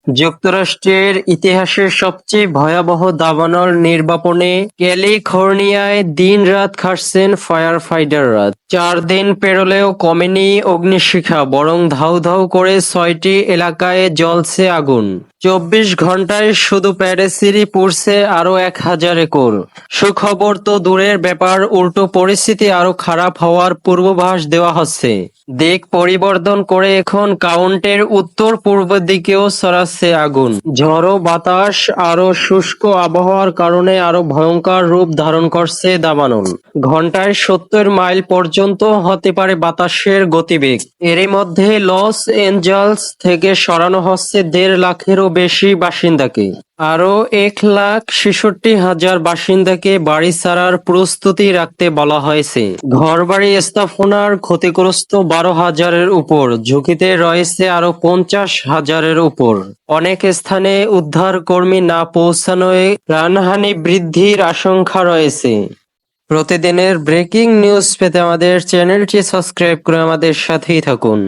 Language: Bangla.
যুক্তরাষ্ট্রের ইতিহাসের সবচেয়ে ভয়াবহ দাবানল নির্বাপনে ক্যালিফোর্নিয়ায় দিন-রাত খাটছেন ফায়ার ফাইটাররা। ৪ দিন পেরোলেও কমেনি অগ্নিশিখা, বরং ধাউ ধাউ করে ৬টি এলাকায় জ্বলছে আগুন। ২৪ ঘন্টায় শুধু প্যারিসেরই পুড়ছে আরও ১,০০০ একর। সুখবর তো দূরের ব্যাপার, উল্টো পরিস্থিতি আরও খারাপ হওয়ার পূর্বাভাস দেওয়া হচ্ছে। দিক পরিবর্তন করে এখন কাউন্টির উত্তর-পূর্ব দিকেও ছড়াচ্ছে আগুন। ঝড়ো বাতাস আরও শুষ্ক আবহাওয়ার কারণে আরও ভয়ঙ্কর রূপ ধারণ করছে দাবানল। ঘন্টায় ৭০ মাইল পর্যন্ত হতে পারে বাতাসের গতিবেগ। এরই মধ্যে লস এঞ্জেলস থেকে সরানো হচ্ছে ১.৫ লাখেরও বেশি বাসিন্দাকে। আরও ১,৬৬,০০০ বাসিন্দাকে বাড়ি ছাড়ার প্রস্তুতি রাখতে বলা হয়েছে। ঘরবাড়ি স্থাপনার ক্ষতিগ্রস্ত ১২,০০০-এর উপর, ঝুঁকিতে রয়েছে আরও ৫০,০০০-এর উপর। অনেক স্থানে উদ্ধারকর্মী না পৌঁছানোয় প্রাণহানি বৃদ্ধির আশঙ্কা রয়েছে। প্রতিদিনের ব্রেকিং নিউজ পেতে আমাদের চ্যানেলটি সাবস্ক্রাইব করে আমাদের সাথেই থাকুন।